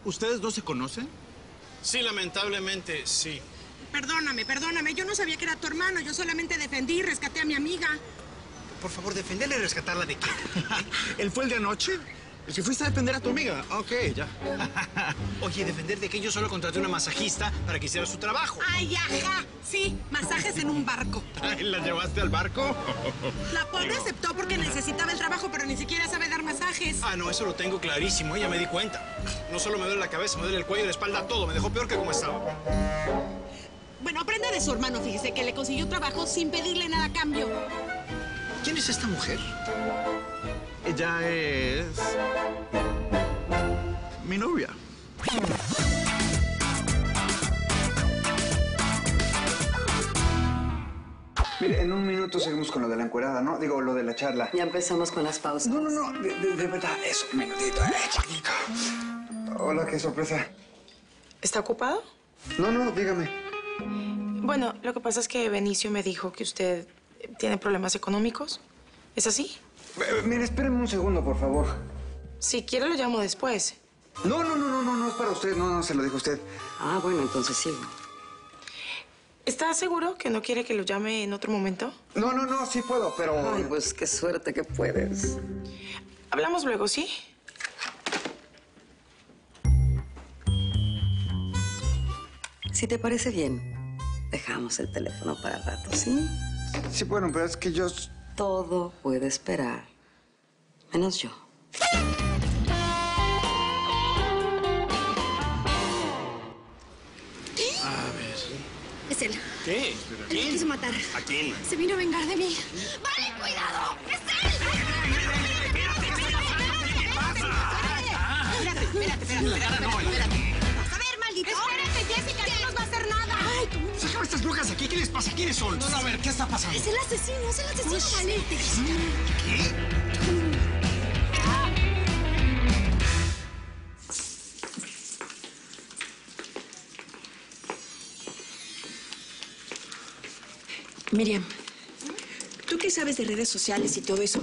¿Ustedes dos se conocen? Sí, lamentablemente, sí. Perdóname. Yo no sabía que era tu hermano. Yo solamente defendí y rescaté a mi amiga. Por favor, defenderla y rescatarla de qué. ¿Él fue el de anoche? ¿El que fuiste a defender a tu amiga? Ok, ya. Oye, defender de qué, yo solo contraté una masajista para que hiciera su trabajo. ¡Ay, ajá! Sí, masajes en un barco. ¿La llevaste al barco? La pobre aceptó porque necesitaba el trabajo, pero ni siquiera sabe dar masajes. Ah, no, eso lo tengo clarísimo, ya me di cuenta. No solo me duele la cabeza, me duele el cuello y la espalda, todo. Me dejó peor que como estaba. Bueno, aprende de su hermano, fíjese, que le consiguió trabajo sin pedirle nada a cambio. ¿Quién es esta mujer? Ella es... mi novia. Mire, en un minuto seguimos con lo de la encuerada, ¿no? Digo, lo de la charla. Ya empezamos con las pausas. No, de verdad, eso, un minutito. Chiquito. Hola, qué sorpresa. ¿Está ocupado? No, dígame. Bueno, lo que pasa es que Benicio me dijo que usted tiene problemas económicos. ¿Es así? Mire, espéreme un segundo, por favor. Si quiere, lo llamo después. No, es para usted. No, se lo dijo usted. Ah, bueno, entonces sigo. ¿Está seguro que no quiere que lo llame en otro momento? No, sí puedo, pero... Ay, pues qué suerte que puedes. Hablamos luego, ¿sí? Si te parece bien, dejamos el teléfono para rato, ¿sí? Sí, bueno, pero es que yo... Todo puede esperar, menos yo. A ver. Es él. ¿Qué? Él me quiso matar. ¿A quién? Se vino a vengar de mí. ¡Vale, cuidado! ¡Es él! Espérate. A ver, maldito. Espérate, Jessica, no nos va a hacer nada. Ay, tú. Sácame estas brujas aquí. ¿Qué les pasa? ¿Quiénes son? No, a ver, ¿qué está pasando? Es el asesino, vale. ¿Qué? Miriam, ¿tú qué sabes de redes sociales y todo eso?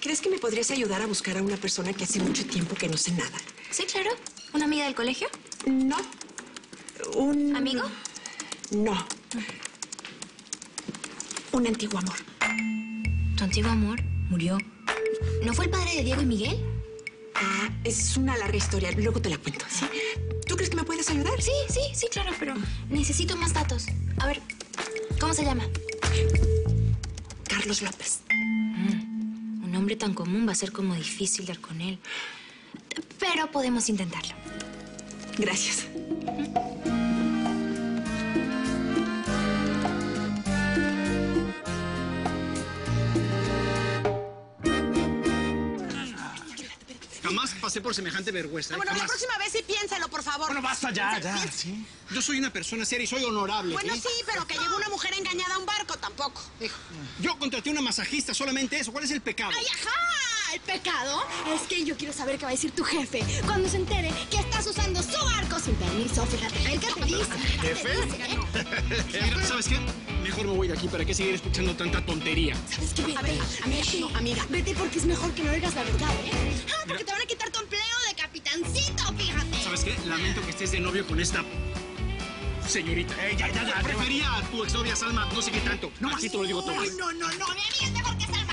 ¿Crees que me podrías ayudar a buscar a una persona que hace mucho tiempo que no sé nada? Sí, claro. ¿Una amiga del colegio? No. ¿Un... amigo? No. Un antiguo amor. ¿Tu antiguo amor murió? ¿No fue el padre de Diego y Miguel? Ah, es una larga historia. Luego te la cuento, ¿sí? ¿Tú crees que me puedes ayudar? Sí, claro, pero necesito más datos. A ver, ¿cómo se llama? Carlos López. Un nombre tan común va a ser como difícil dar con él. Pero podemos intentarlo. Gracias. Jamás pasé por semejante vergüenza. Bueno, la próxima vez sí piénselo, por favor. Bueno, basta ya. ¿Sí? Yo soy una persona seria y soy honorable. Bueno, sí, pero que llegó una mujer engañada a un barco tampoco. Yo contraté una masajista, solamente eso. ¿Cuál es el pecado? ¡Ay, ajá! El pecado es que yo quiero saber qué va a decir tu jefe cuando se entere que estás usando su barco sin permiso. Fíjate, ¿él qué te dice? ¿Jefe? ¿Sabes qué? Mejor me voy de aquí. ¿Para qué seguir escuchando tanta tontería? ¿Sabes qué? Vete. A ver, amiga. Vete porque es mejor que no oigas la verdad, ¿eh? Ah, porque te van a quitar tu empleo de capitancito, fíjate. ¿Sabes qué? Lamento que estés de novio con esta señorita. Ya. Prefería a tu exnovia Salma, no sé qué tanto. No, así te lo digo todo. No. Mi amiga es mejor que Salma.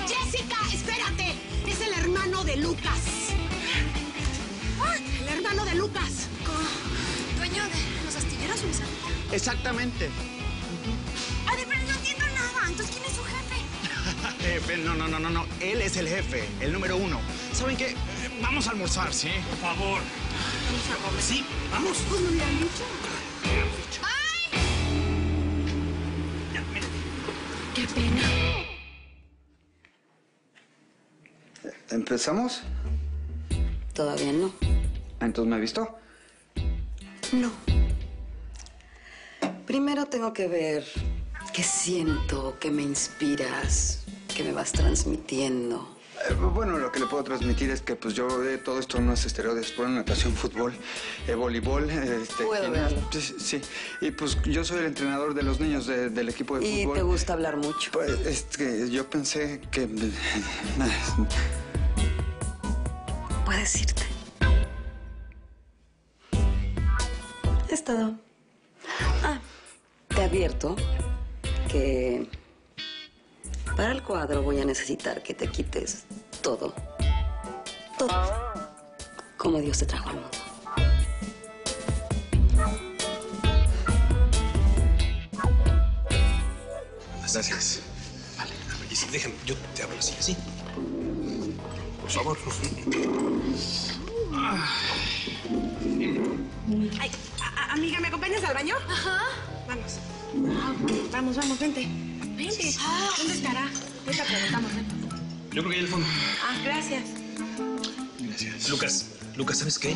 Jessica, espérate. Es el hermano de Lucas. El hermano de Lucas. ¿Dueño de los astilleros, Luisa? Exactamente. Ay, pero no entiendo nada. Entonces, ¿quién es su jefe? Jefe, no. Él es el jefe, el número 1. ¿Saben qué? Vamos a almorzar, ¿sí? Por favor. Sí, vamos. Pues me hubieran dicho. ¡Ay! Ya, mira. Qué pena. ¿Empezamos? Todavía no. ¿Entonces me ha visto? No. Primero tengo que ver qué siento, qué me inspiras, qué me vas transmitiendo. Bueno, lo que le puedo transmitir es que pues yo todo esto no es esteroides, por natación, fútbol, voleibol, Puedo verlo. Sí. Y pues yo soy el entrenador de los niños del equipo de fútbol. ¿Y te gusta hablar mucho? Pues es que yo pensé que... a decirte. Es todo. Ah, te advierto que para el cuadro voy a necesitar que te quites todo. Todo. Como Dios te trajo al mundo. Gracias. Vale, y sí, déjame, yo te abro la silla, ¿sí? Por favor. Ay, amiga, ¿me acompañas al baño? Ajá. Vamos. Vamos, vente. Vente. ¿Dónde estará? Ahorita preguntamos, ven. Yo creo que ahí al fondo. Gracias. Gracias. Lucas, ¿sabes qué?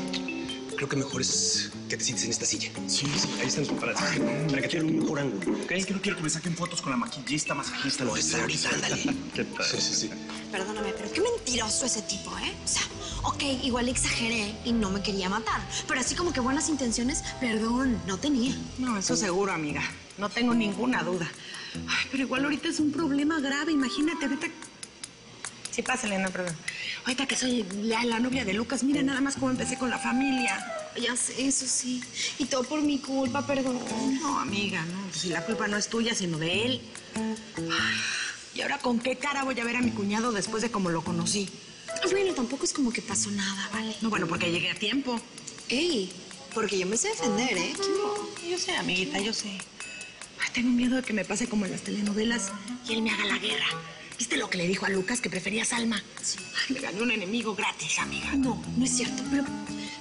Creo que mejor es que te sientes en esta silla. Sí, ahí están tus paradas. Para que tengan un mejor ángulo, ¿ok? Es que no quiero que me saquen fotos con la maquillista, masajista, lo que sea. Ahorita, ándale. ¿Qué tal? Sí. Perdóname, pero qué mentiroso ese tipo, ¿eh? O sea, ok, igual exageré y no me quería matar. Pero así como que buenas intenciones, perdón, no tenía. No, eso seguro, amiga. No tengo ninguna duda. Ay, pero igual ahorita es un problema grave. Imagínate, ahorita... Sí, pásale, no hay problema. Ahorita que soy la novia de Lucas, mira nada más cómo empecé con la familia. Ya sé, eso sí. Y todo por mi culpa, perdón. No, amiga, no. Pues si la culpa no es tuya, sino de él. Ay, ¿y ahora con qué cara voy a ver a mi cuñado después de cómo lo conocí? Bueno, tampoco es como que pasó nada, ¿vale? No, bueno, porque llegué a tiempo. Ey, porque yo me sé defender, ¿eh? Yo sé, amiguita, yo sé. Ay, tengo miedo de que me pase como en las telenovelas y él me haga la guerra. ¿Viste lo que le dijo a Lucas, que prefería a Salma? Sí. Ay, me gané un enemigo gratis, amiga. No es cierto,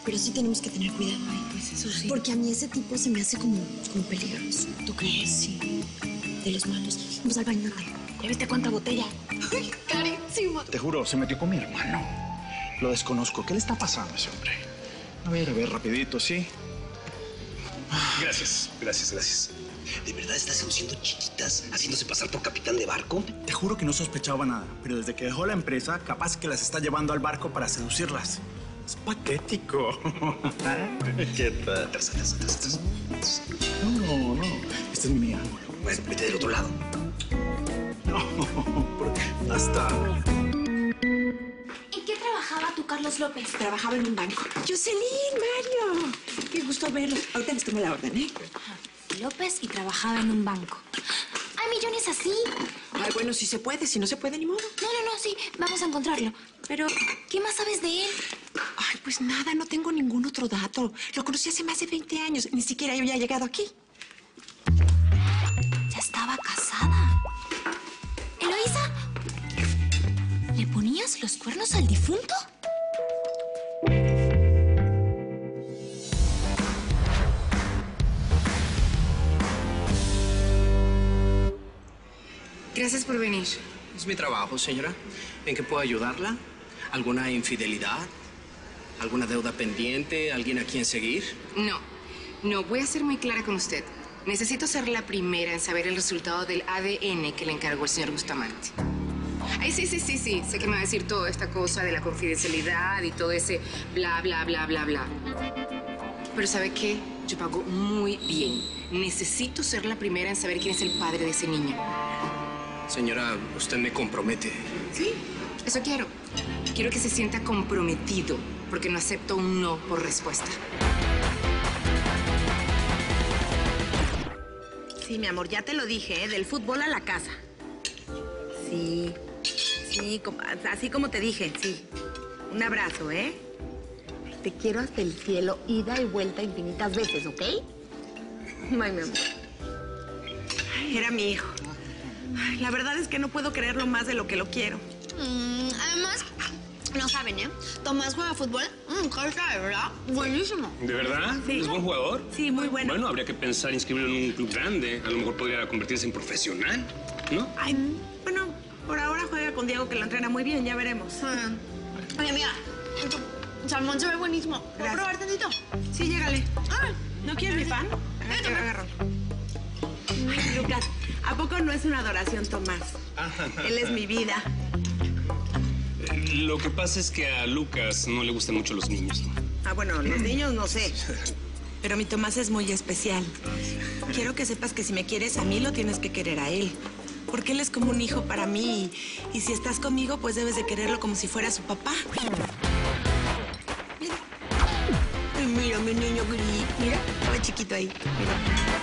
pero sí tenemos que tener cuidado ahí. Pues eso sí. Porque a mí ese tipo se me hace como peligroso. ¿Tú crees? Sí, de los malos. Vamos al baño, ándale. ¿Ya viste cuánta botella? Ay, carísimo. Te juro, se metió con mi hermano. Lo desconozco. ¿Qué le está pasando a ese hombre? A ver, rapidito, ¿sí? Gracias. ¿De verdad está seduciendo chiquitas, haciéndose pasar por capitán de barco? Te juro que no sospechaba nada, pero desde que dejó la empresa, capaz que las está llevando al barco para seducirlas. Es patético. ¿Qué tal? Atrás. No. Este es mi ángulo. Bueno, vete del otro lado. No, hasta... ¿En qué trabajaba tú, Carlos López? Trabajaba en un banco. Jocelyn, Mario. Qué gusto verlo. Ahorita les tomo la orden, ¿eh? López y trabajaba en un banco. Ay, millones así. Ay, bueno, si se puede. Si no se puede, ni modo. No, sí, vamos a encontrarlo. Pero, ¿qué más sabes de él? Ay, pues nada, no tengo ningún otro dato. Lo conocí hace más de 20 años. Ni siquiera yo había llegado aquí. Ya estaba casada. ¿Eloísa? ¿Le ponías los cuernos al difunto? Gracias por venir. Es mi trabajo, señora. ¿En qué puedo ayudarla? ¿Alguna infidelidad? ¿Alguna deuda pendiente? ¿Alguien a quien seguir? No, voy a ser muy clara con usted. Necesito ser la primera en saber el resultado del ADN que le encargó el señor Bustamante. Ay, sí. Sé que me va a decir toda esta cosa de la confidencialidad y todo ese bla. Pero ¿sabe qué? Yo pago muy bien. Necesito ser la primera en saber quién es el padre de ese niño. Señora, usted me compromete. Sí, eso quiero. Quiero que se sienta comprometido, porque no acepto un no por respuesta. Sí, mi amor, ya te lo dije, ¿eh? Del fútbol a la casa. Sí, así como te dije, sí. Un abrazo, ¿eh? Te quiero hasta el cielo, ida y vuelta infinitas veces, ¿ok? Ay, mi amor. Ay, era mi hijo. Ay, la verdad es que no puedo creerlo más de lo que lo quiero. Además, no saben, ¿eh? Tomás juega fútbol. Cosa de verdad. Buenísimo. ¿De verdad? Sí. ¿Es buen jugador? Sí, muy bueno. Bueno, habría que pensar inscribirlo en un club grande. A lo mejor podría convertirse en profesional, ¿no? Ay, bueno, por ahora juega con Diego, que lo entrena muy bien, ya veremos. Oye, mira, tu salmón se ve buenísimo. ¿Puedo probar tantito? Sí, llégale. ¿No quieres mi pan? Agarro. Ay, Lucas, ¿a poco no es una adoración, Tomás? Él es mi vida. Lo que pasa es que a Lucas no le gustan mucho los niños, ¿no? Bueno, los niños no sé. Pero mi Tomás es muy especial. Quiero que sepas que si me quieres a mí, lo tienes que querer a él. Porque él es como un hijo para mí. Y si estás conmigo, pues debes de quererlo como si fuera su papá. mira, mi niño gris. Mira, estaba chiquito ahí. Mira.